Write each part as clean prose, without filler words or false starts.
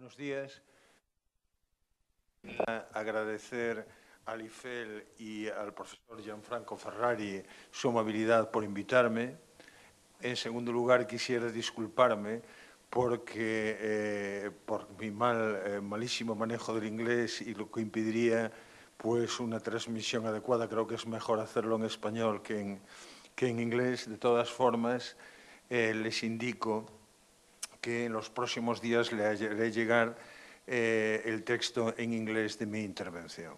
Buenos días. Agradecer al IFEL y al profesor Gianfranco Ferrari su amabilidad por invitarme. En segundo lugar, quisiera disculparme porque por mi malísimo manejo del inglés y lo que impediría pues una transmisión adecuada. Creo que es mejor hacerlo en español que en inglés. De todas formas, les indico que en los próximos días le haré llegar el texto en inglés de mi intervención.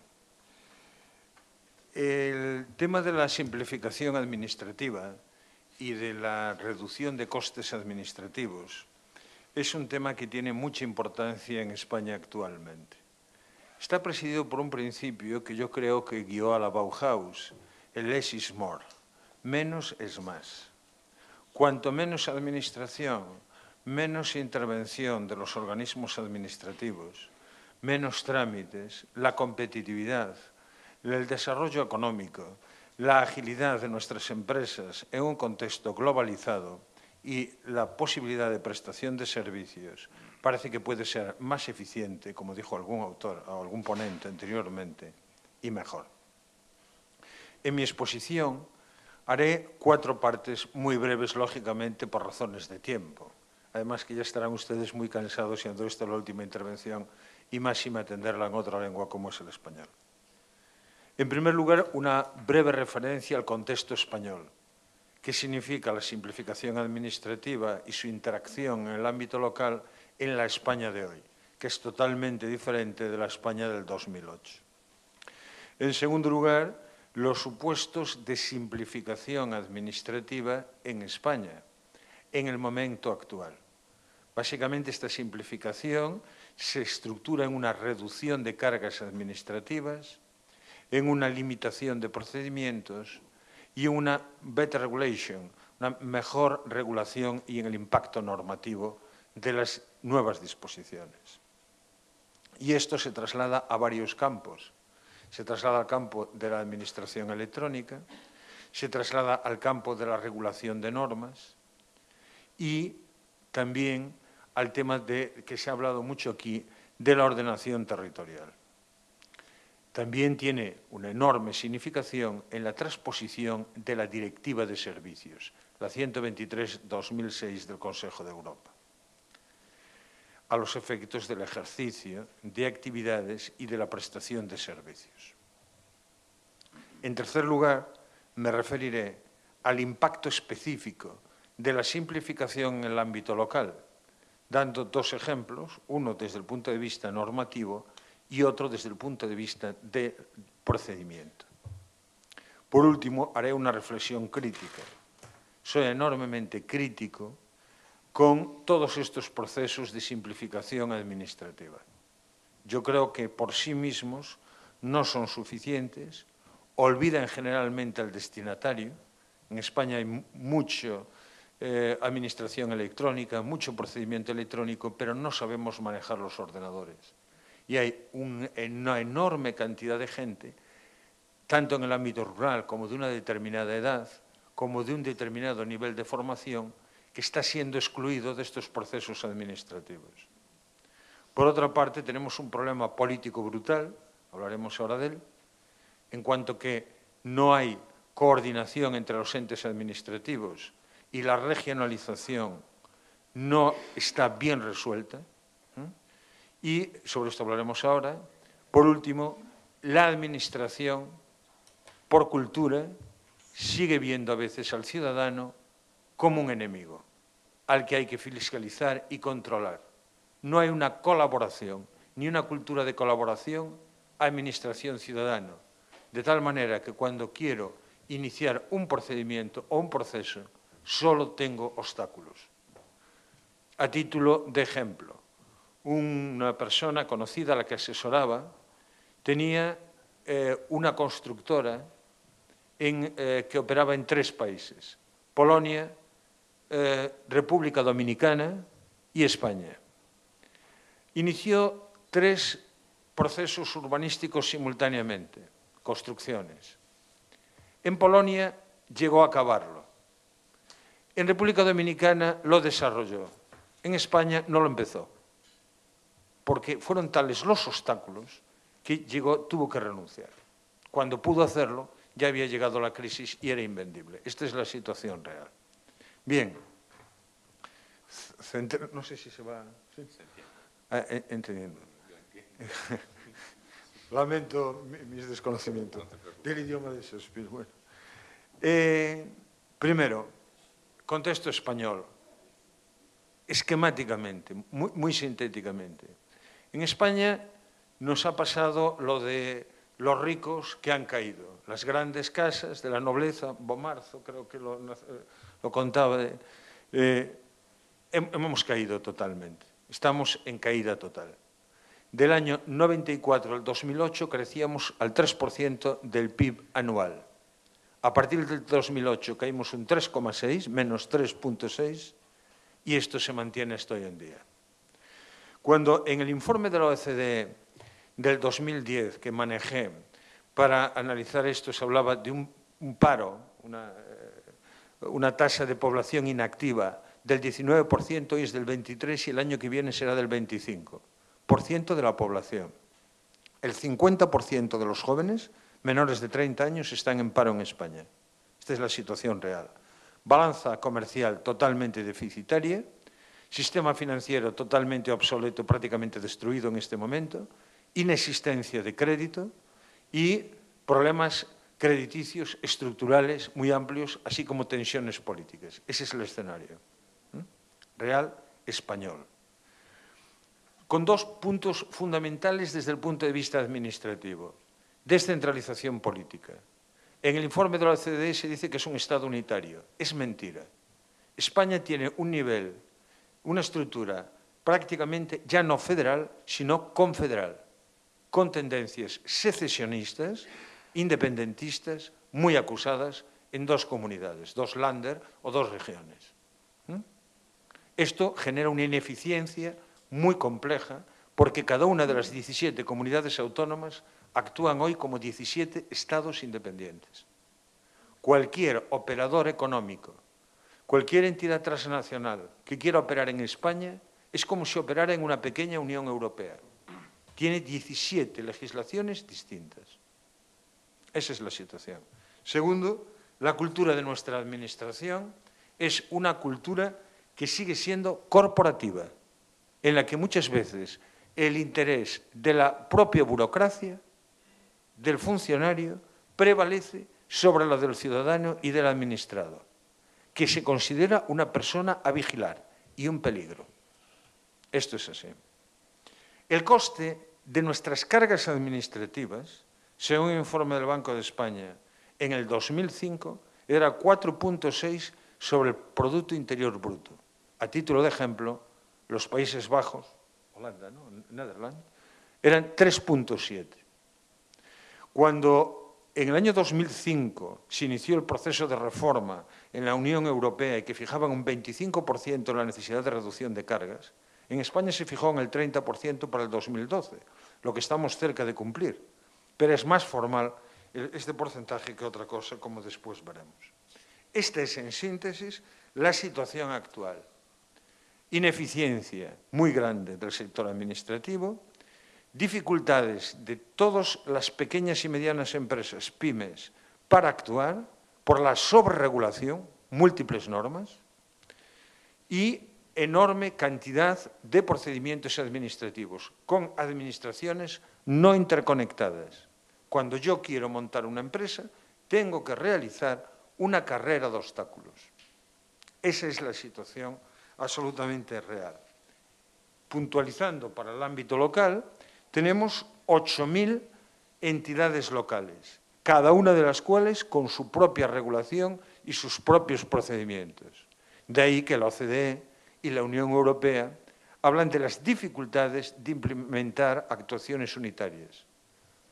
El tema de la simplificación administrativa y de la reducción de costes administrativos es un tema que tiene mucha importancia en España actualmente. Está presidido por un principio que yo creo que guió a la Bauhaus, el less is more, menos es más. Cuanto menos administración, menos intervención de los organismos administrativos, menos trámites, la competitividad, el desarrollo económico, la agilidad de nuestras empresas en un contexto globalizado y la posibilidad de prestación de servicios parece que puede ser más eficiente, como dijo algún autor o algún ponente anteriormente, y mejor. En mi exposición haré 4 partes muy breves, lógicamente, por razones de tiempo. Además que ya estarán ustedes muy cansados siendo esta la última intervención y más sin atenderla en otra lengua como es el español. En primer lugar, una breve referencia al contexto español. ¿Qué significa la simplificación administrativa y su interacción en el ámbito local en la España de hoy, que es totalmente diferente de la España del 2008? En segundo lugar, los supuestos de simplificación administrativa en España, en el momento actual. Básicamente, esta simplificación se estructura en una reducción de cargas administrativas, en una limitación de procedimientos y en una better regulation, una mejor regulación y en el impacto normativo de las nuevas disposiciones. Y esto se traslada a varios campos. Se traslada al campo de la administración electrónica, se traslada al campo de la regulación de normas y también al tema que se ha hablado mucho aquí, de la ordenación territorial. También tiene una enorme significación en la transposición de la Directiva de Servicios, la 123/2006 del Consejo de Europa, a los efectos del ejercicio de actividades y de la prestación de servicios. En tercer lugar, me referiré al impacto específico de la simplificación en el ámbito local, dando 2 ejemplos, uno desde el punto de vista normativo y otro desde el punto de vista de procedimiento. Por último, haré una reflexión crítica. Soy enormemente crítico con todos estos procesos de simplificación administrativa. Yo creo que por sí mismos no son suficientes, olvidan generalmente al destinatario. En España hay mucha administración electrónica, mucho procedimiento electrónico, pero no sabemos manejar los ordenadores. Y hay una enorme cantidad de gente, tanto en el ámbito rural como de una determinada edad, como de un determinado nivel de formación, que está siendo excluido de estos procesos administrativos. Por otra parte, tenemos un problema político brutal, hablaremos ahora de él, en cuanto que no hay coordinación entre los entes administrativos y la regionalización no está bien resuelta. Y sobre esto hablaremos ahora. Por último, la administración, por cultura, sigue viendo a veces al ciudadano como un enemigo, al que hay que fiscalizar y controlar. No hay una colaboración, ni una cultura de colaboración administración-ciudadano, de tal manera que cuando quiero iniciar un procedimiento o un proceso, solo tengo obstáculos. A título de ejemplo, una persona conocida a la que asesoraba tenía una constructora que operaba en 3 países, Polonia, República Dominicana y España. Inició 3 procesos urbanísticos simultáneamente, construcciones. En Polonia llegó a acabarlo. En República Dominicana lo desarrolló. En España no lo empezó. porque fueron tales los obstáculos que tuvo que renunciar. Cuando pudo hacerlo, ya había llegado la crisis y era invendible. Esta es la situación real. Bien, no sé si se va... ¿Sí? Entendiendo. Lamento mis desconocimientos del idioma de Shakespeare. Bueno. Primero, contexto español. Esquemáticamente, muy sintéticamente. En España nos ha pasado lo de los ricos que han caído, las grandes casas de la nobleza, Bomarzo creo que lo contaba, hemos caído totalmente, estamos en caída total. Del año 94 al 2008 crecíamos al 3% del PIB anual. A partir del 2008 caímos un 3,6, menos 3,6, y esto se mantiene hasta hoy en día. Cuando en el informe de la OECD del 2010 que manejé para analizar esto se hablaba de un paro, una tasa de población inactiva del 19%, hoy es del 23% y el año que viene será del 25% de la población. El 50% de los jóvenes menores de 30 años están en paro en España. Esta es la situación real. Balanza comercial totalmente deficitaria, sistema financiero totalmente obsoleto, prácticamente destruido en este momento, inexistencia de crédito y problemas crediticios estructurales muy amplios, así como tensiones políticas. Ese es el escenario real español. Con dos puntos fundamentales desde el punto de vista administrativo. Descentralización política. En el informe de la OCDE se dice que es un Estado unitario. Es mentira. España tiene un nivel, una estructura prácticamente ya no federal, sino confederal, con tendencias secesionistas, independentistas, muy acusadas en dos comunidades, dos Länder o dos regiones. Esto genera una ineficiencia muy compleja porque cada una de las 17 comunidades autónomas actúan hoy como 17 estados independientes. Cualquier operador económico, cualquier entidad transnacional que quiera operar en España es como si operara en una pequeña Unión Europea. Tiene 17 legislaciones distintas. Esa es la situación. Segundo, la cultura de nuestra administración es una cultura que sigue siendo corporativa, en la que muchas veces el interés de la propia burocracia, del funcionario, prevalece sobre lo del ciudadano y del administrado, que se considera una persona a vigilar y un peligro. Esto es así. El coste de nuestras cargas administrativas, según un informe del Banco de España, en el 2005 era 4,6 sobre el Producto Interior Bruto. A título de ejemplo, los Países Bajos, Holanda, ¿no? Netherlands, eran 3,7. Cuando en el año 2005 se inició el proceso de reforma en la Unión Europea y que fijaban un 25% en la necesidad de reducción de cargas, en España se fijó en el 30% para el 2012, lo que estamos cerca de cumplir. Pero es más formal este porcentaje que otra cosa, como después veremos. Esta es, en síntesis, la situación actual. Ineficiencia muy grande del sector administrativo, dificultades de todas las pequeñas y medianas empresas, pymes, para actuar por la sobreregulación, múltiples normas, y enorme cantidad de procedimientos administrativos, con administraciones no interconectadas. Cuando yo quiero montar una empresa, tengo que realizar una carrera de obstáculos. Esa es la situación absolutamente real. Puntualizando para el ámbito local, tenemos 8.000 entidades locales, cada una de las cuales con su propia regulación y sus propios procedimientos. De ahí que la OCDE y la Unión Europea hablan de las dificultades de implementar actuaciones unitarias.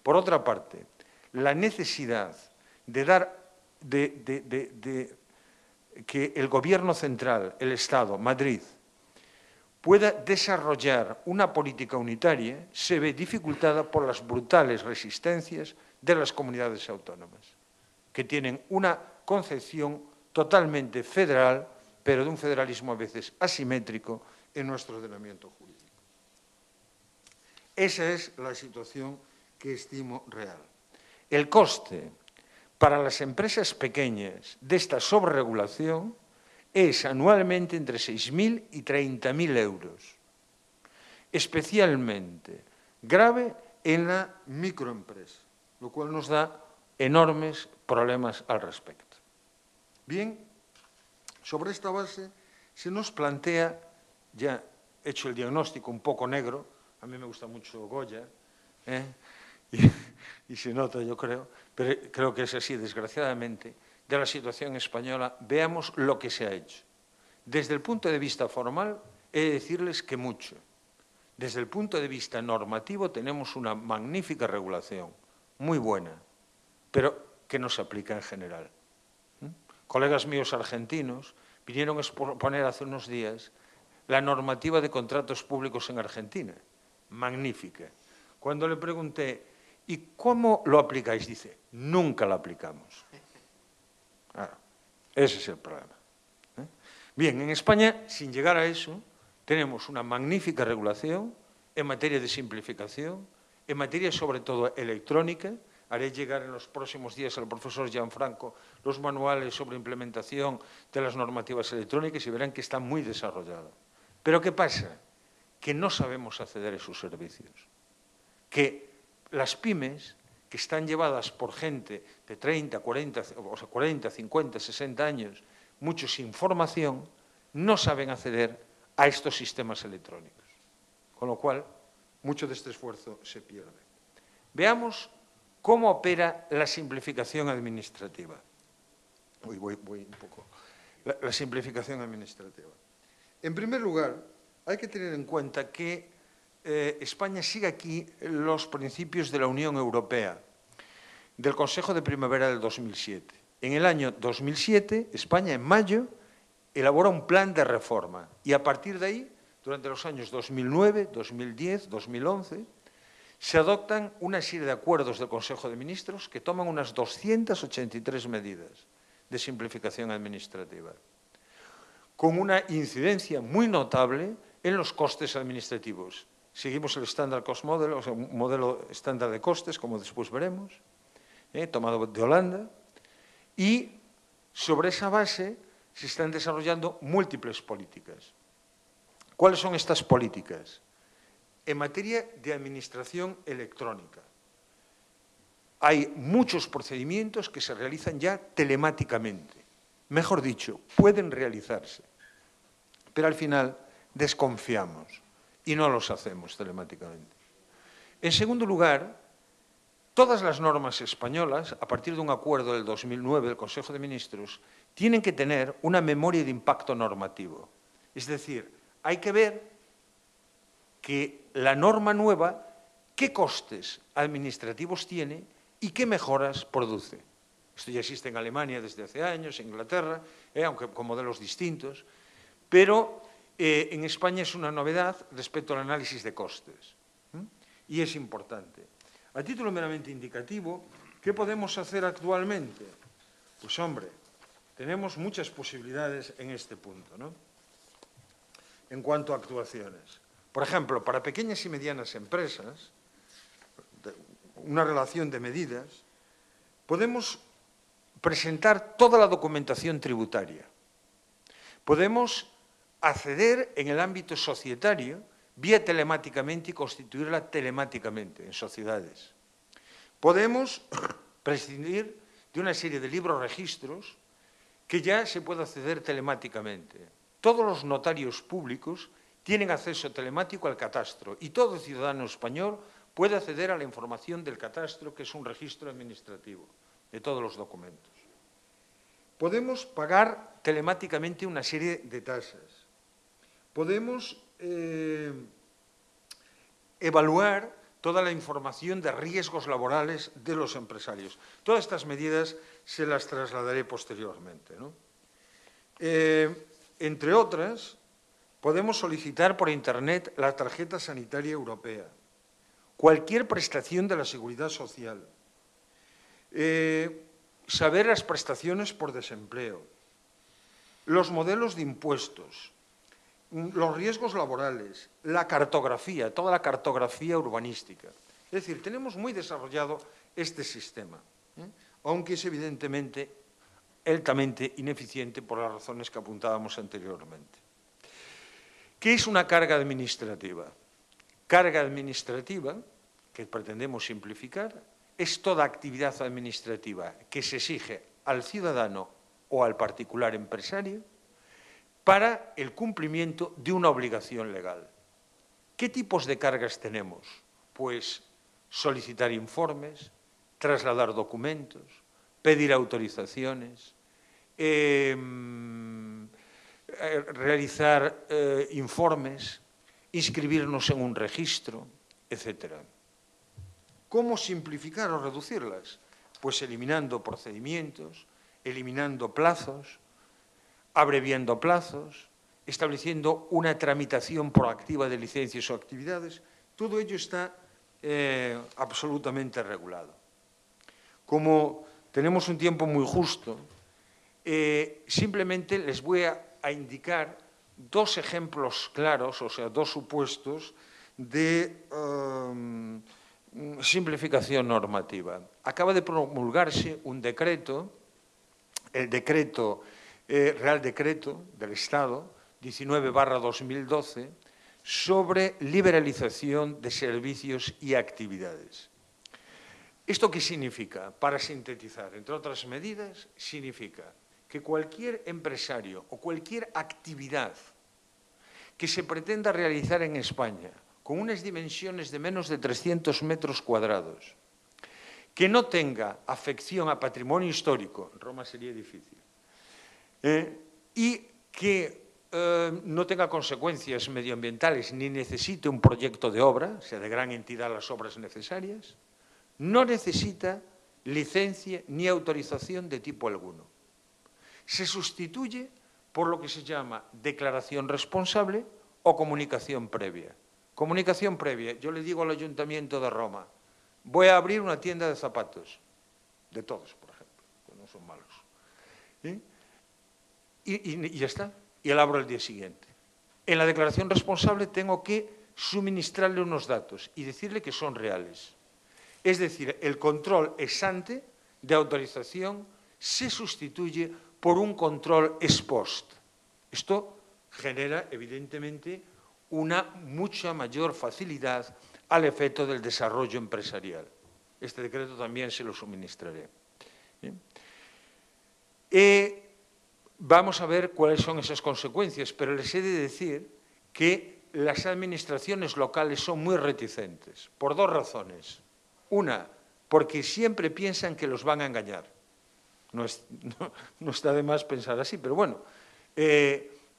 Por otra parte, la necesidad de que el Gobierno central, el Estado, Madrid, pueda desarrollar una política unitaria se ve dificultada por las brutales resistencias de las comunidades autónomas, que tienen una concepción totalmente federal, pero de un federalismo a veces asimétrico en nuestro ordenamiento jurídico. Esa es la situación que estimo real. El coste para las empresas pequeñas de esta sobreregulación es anualmente entre 6.000 y 30.000 euros. Especialmente grave en la microempresa, lo cual nos da enormes problemas al respecto. Bien, sobre esta base se nos plantea, ya hecho el diagnóstico un poco negro, a mí me gusta mucho Goya, y se nota, yo creo, pero creo que es así, desgraciadamente, de la situación española, veamos lo que se ha hecho. Desde el punto de vista formal, he de decirles que mucho. Desde el punto de vista normativo tenemos una magnífica regulación, muy buena, pero que no se aplica en general. Colegas míos argentinos vinieron a exponer hace unos días la normativa de contratos públicos en Argentina, magnífica. Cuando le pregunté, ¿y cómo lo aplicáis? Dice, nunca la aplicamos. Ese es el problema. Bien, en España, sin llegar a eso, tenemos una magnífica regulación en materia de simplificación, en materia sobre todo electrónica. Haré llegar en los próximos días al profesor Gianfranco los manuales sobre implementación de las normativas electrónicas y verán que está muy desarrollado. Pero ¿qué pasa? Que no sabemos acceder a esos servicios. Que las pymes, que están llevadas por gente de 30, 40, 50, 60 años, muchos sin formación, no saben acceder a estos sistemas electrónicos. Con lo cual, mucho de este esfuerzo se pierde. Veamos cómo opera la simplificación administrativa. Voy un poco. La simplificación administrativa. En primer lugar, hay que tener en cuenta que España sigue aquí los principios de la Unión Europea, del Consejo de Primavera del 2007. En el año 2007, España, en mayo, elabora un plan de reforma y a partir de ahí, durante los años 2009, 2010, 2011, se adoptan una serie de acuerdos del Consejo de Ministros que toman unas 283 medidas de simplificación administrativa, con una incidencia muy notable en los costes administrativos. Seguimos el Standard Cost Model, o sea, un modelo estándar de costes, como después veremos, tomado de Holanda, y sobre esa base se están desarrollando múltiples políticas. ¿Cuáles son estas políticas? En materia de administración electrónica, hay muchos procedimientos que se realizan ya telemáticamente. Mejor dicho, pueden realizarse, pero al final desconfiamos y no los hacemos telemáticamente. En segundo lugar, todas las normas españolas, a partir de un acuerdo del 2009 del Consejo de Ministros, tienen que tener una memoria de impacto normativo. Es decir, hay que ver que la norma nueva, qué costes administrativos tiene y qué mejoras produce. Esto ya existe en Alemania desde hace años, en Inglaterra, aunque con modelos distintos, pero en España es una novedad respecto al análisis de costes. Y es importante. A título meramente indicativo, ¿qué podemos hacer actualmente? Pues hombre, tenemos muchas posibilidades en este punto, ¿no? En cuanto a actuaciones. Por ejemplo, para pequeñas y medianas empresas, una relación de medidas, podemos presentar toda la documentación tributaria. Podemos acceder en el ámbito societario vía telemáticamente y constituirla telemáticamente en sociedades. Podemos prescindir de una serie de libros registros que ya se puede acceder telemáticamente. Todos los notarios públicos tienen acceso telemático al catastro y todo ciudadano español puede acceder a la información del catastro, que es un registro administrativo de todos los documentos. Podemos pagar telemáticamente una serie de tasas. Podemos evaluar toda la información de riesgos laborales de los empresarios. Todas estas medidas se las trasladaré posteriormente, ¿no? Entre otras, podemos solicitar por Internet la tarjeta sanitaria europea, cualquier prestación de la seguridad social, saber las prestaciones por desempleo, los modelos de impuestos, los riesgos laborales, la cartografía, toda la cartografía urbanística. Es decir, tenemos muy desarrollado este sistema, aunque es evidentemente altamente ineficiente por las razones que apuntábamos anteriormente. ¿Qué es una carga administrativa? Carga administrativa, que pretendemos simplificar, es toda actividad administrativa que se exige al ciudadano o al particular empresario para el cumplimiento de una obligación legal. ¿Qué tipos de cargas tenemos? Pues solicitar informes, trasladar documentos, pedir autorizaciones, realizar informes, inscribirnos en un registro, etc. ¿Cómo simplificar o reducirlas? Pues eliminando procedimientos, eliminando plazos, abreviando plazos, estableciendo una tramitación proactiva de licencias o actividades. Todo ello está absolutamente regulado. Como tenemos un tiempo muy justo, simplemente les voy a indicar dos ejemplos claros, o sea, dos supuestos de simplificación normativa. Acaba de promulgarse un decreto, el Real Decreto del Estado, 19/2012, sobre liberalización de servicios y actividades. ¿Esto qué significa? Para sintetizar, entre otras medidas, significa que cualquier empresario o cualquier actividad que se pretenda realizar en España con unas dimensiones de menos de 300 metros cuadrados, que no tenga afección a patrimonio histórico, en Roma sería difícil, y que no tenga consecuencias medioambientales ni necesite un proyecto de obra, sea de gran entidad las obras necesarias, no necesita licencia ni autorización de tipo alguno. Se sustituye por lo que se llama declaración responsable o comunicación previa. Comunicación previa, yo le digo al Ayuntamiento de Roma, voy a abrir una tienda de zapatos, de todos, por ejemplo, que no son malos. Y ya está, y la abro el día siguiente. En la declaración responsable tengo que suministrarle unos datos y decirle que son reales. Es decir, el control ex ante de autorización se sustituye por un control ex post. Esto genera, evidentemente, una mucha mayor facilidad al efecto del desarrollo empresarial. Este decreto también se lo suministraré. Vamos a ver cuáles son esas consecuencias, pero les he de decir que las administraciones locales son muy reticentes, por dos razones. Una, porque siempre piensan que los van a engañar. No está de más pensar así, pero bueno,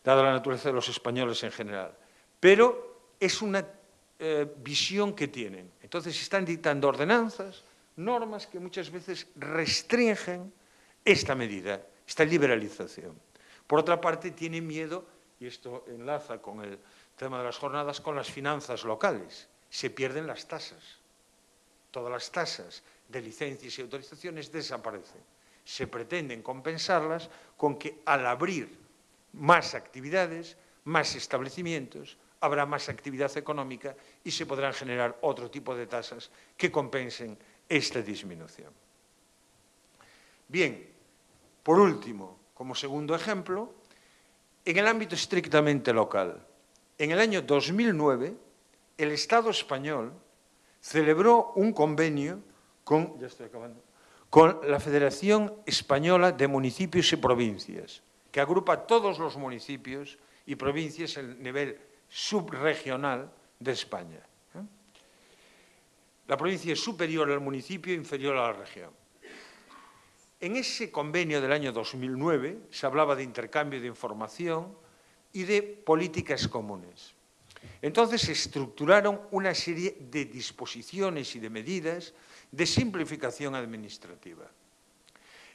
dada la naturaleza de los españoles en general. Pero es una visión que tienen. Entonces están dictando ordenanzas, normas que muchas veces restringen esta medida, esta liberalización. Por otra parte, tienen miedo, y esto enlaza con el tema de las jornadas, con las finanzas locales. Se pierden las tasas. Todas las tasas de licencias y autorizaciones desaparecen. Se pretenden compensarlas con que al abrir más actividades, más establecimientos, habrá más actividad económica y se podrán generar otro tipo de tasas que compensen esta disminución. Bien, por último, como segundo ejemplo, en el ámbito estrictamente local, en el año 2009, el Estado español celebró un convenio con la Federación Española de Municipios y Provincias, que agrupa todos los municipios y provincias a nivel subregional de España. La provincia es superior al municipio e inferior a la región. En ese convenio del año 2009 se hablaba de intercambio de información y de políticas comunes. Entonces se estructuraron una serie de disposiciones y de medidas de simplificación administrativa.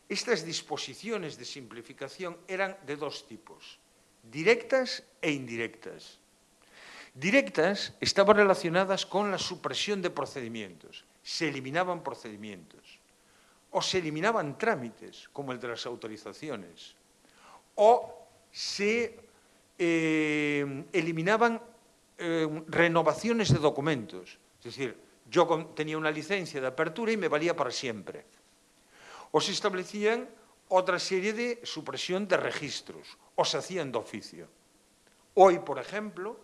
Estas disposiciones de simplificación eran de dos tipos, directas e indirectas. Directas estaban relacionadas con la supresión de procedimientos, se eliminaban procedimientos, o se eliminaban trámites, como el de las autorizaciones, o se eliminaban renovaciones de documentos. Es decir, yo tenía una licencia de apertura y me valía para siempre. O se establecían otra serie de supresión de registros, o se hacían de oficio. Hoy, por ejemplo,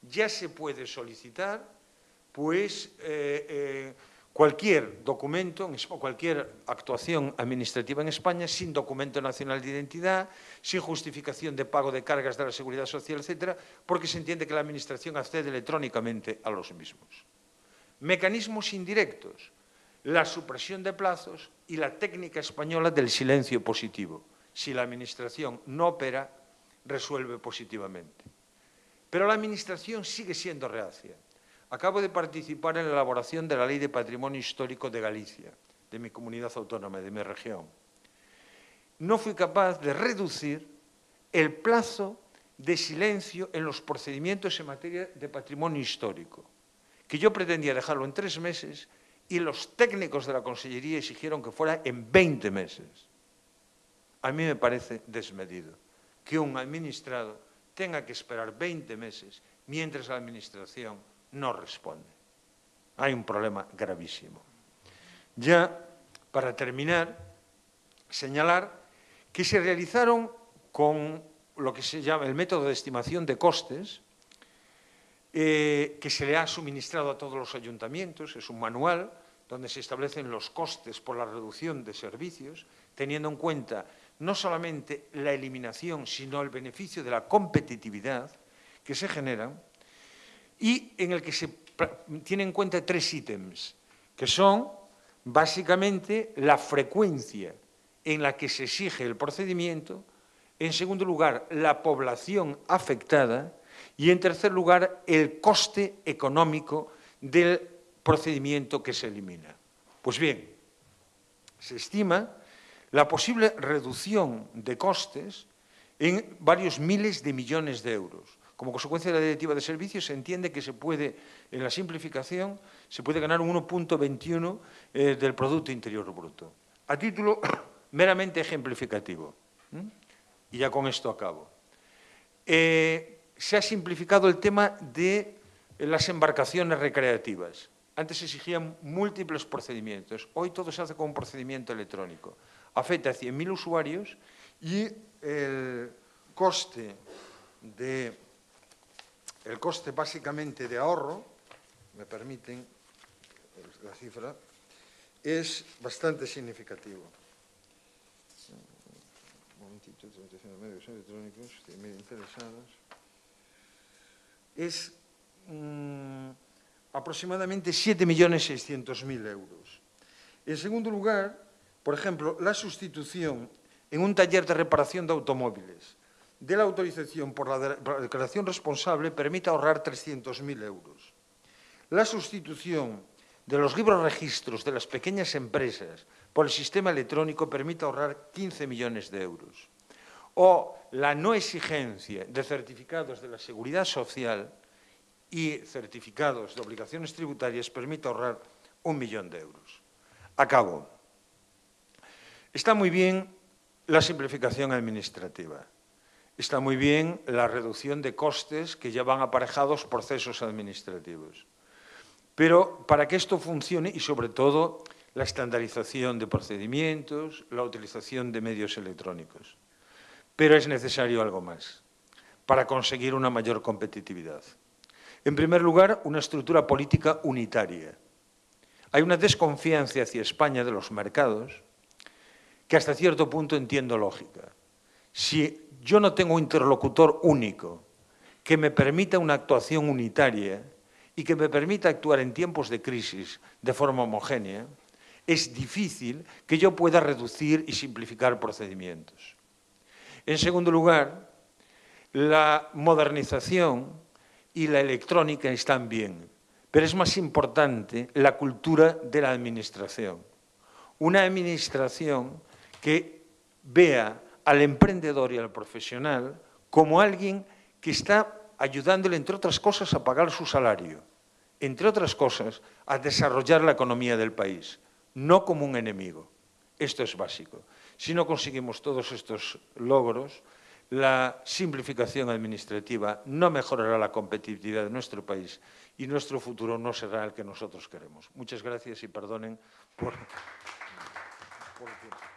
ya se puede solicitar pues, cualquier documento o cualquier actuación administrativa en España sin documento nacional de identidad, sin justificación de pago de cargas de la Seguridad Social, etcétera, porque se entiende que la Administración accede electrónicamente a los mismos. Mecanismos indirectos, la supresión de plazos y la técnica española del silencio positivo. Si la Administración no opera, resuelve positivamente. Pero la Administración sigue siendo reacia. Acabo de participar en la elaboración de la Ley de Patrimonio Histórico de Galicia, de mi comunidad autónoma, de mi región. No fui capaz de reducir el plazo de silencio en los procedimientos en materia de patrimonio histórico, que yo pretendía dejarlo en 3 meses y los técnicos de la Consellería exigieron que fuera en 20 meses. A mí me parece desmedido que un administrado tenga que esperar 20 meses mientras la Administración no responde. Hay un problema gravísimo. Ya, para terminar, señalar que se realizaron con lo que se llama el método de estimación de costes, que se le ha suministrado a todos los ayuntamientos, es un manual donde se establecen los costes por la reducción de servicios, teniendo en cuenta no solamente la eliminación, sino el beneficio de la competitividad que se generan, y en el que se tiene en cuenta 3 ítems, que son básicamente la frecuencia en la que se exige el procedimiento, en segundo lugar, la población afectada y, en tercer lugar, el coste económico del procedimiento que se elimina. Pues bien, se estima la posible reducción de costes en varios miles de millones de euros. Como consecuencia de la Directiva de Servicios, se entiende que se puede, en la simplificación, se puede ganar un 1,21 del Producto Interior Bruto. A título meramente ejemplificativo. Y ya con esto acabo. Se ha simplificado el tema de las embarcaciones recreativas. Antes se exigían múltiples procedimientos. Hoy todo se hace con un procedimiento electrónico. Afecta a 100.000 usuarios y el coste básicamente de ahorro, me permiten la cifra, es bastante significativo. Un momentito, 35 medios electrónicos, 100.000 interesados. Es aproximadamente 7.600.000 euros. En segundo lugar, por ejemplo, la sustitución en un taller de reparación de automóviles de la autorización por la declaración responsable permite ahorrar 300.000 euros. La sustitución de los libros registros de las pequeñas empresas por el sistema electrónico permite ahorrar 15 millones de euros. O la no exigencia de certificados de la Seguridad Social y certificados de obligaciones tributarias permite ahorrar 1 millón de euros. Acabo. Está muy bien la simplificación administrativa. Está muy bien la reducción de costes que llevan aparejados procesos administrativos. Pero para que esto funcione, y sobre todo la estandarización de procedimientos, la utilización de medios electrónicos. Pero es necesario algo más para conseguir una mayor competitividad. En primer lugar, una estructura política unitaria. Hay una desconfianza hacia España de los mercados que hasta cierto punto entiendo lógica. Si yo no tengo un interlocutor único que me permita una actuación unitaria y que me permita actuar en tiempos de crisis de forma homogénea, es difícil que yo pueda reducir y simplificar procedimientos. En segundo lugar, la modernización y la electrónica están bien, pero es más importante la cultura de la administración. Una administración que vea al emprendedor y al profesional como alguien que está ayudándole, entre otras cosas, a pagar su salario, entre otras cosas, a desarrollar la economía del país, no como un enemigo. Esto es básico. Si no conseguimos todos estos logros, La simplificación administrativa no mejorará la competitividad de nuestro país y nuestro futuro no será el que nosotros queremos. Muchas gracias y perdonen por el tiempo.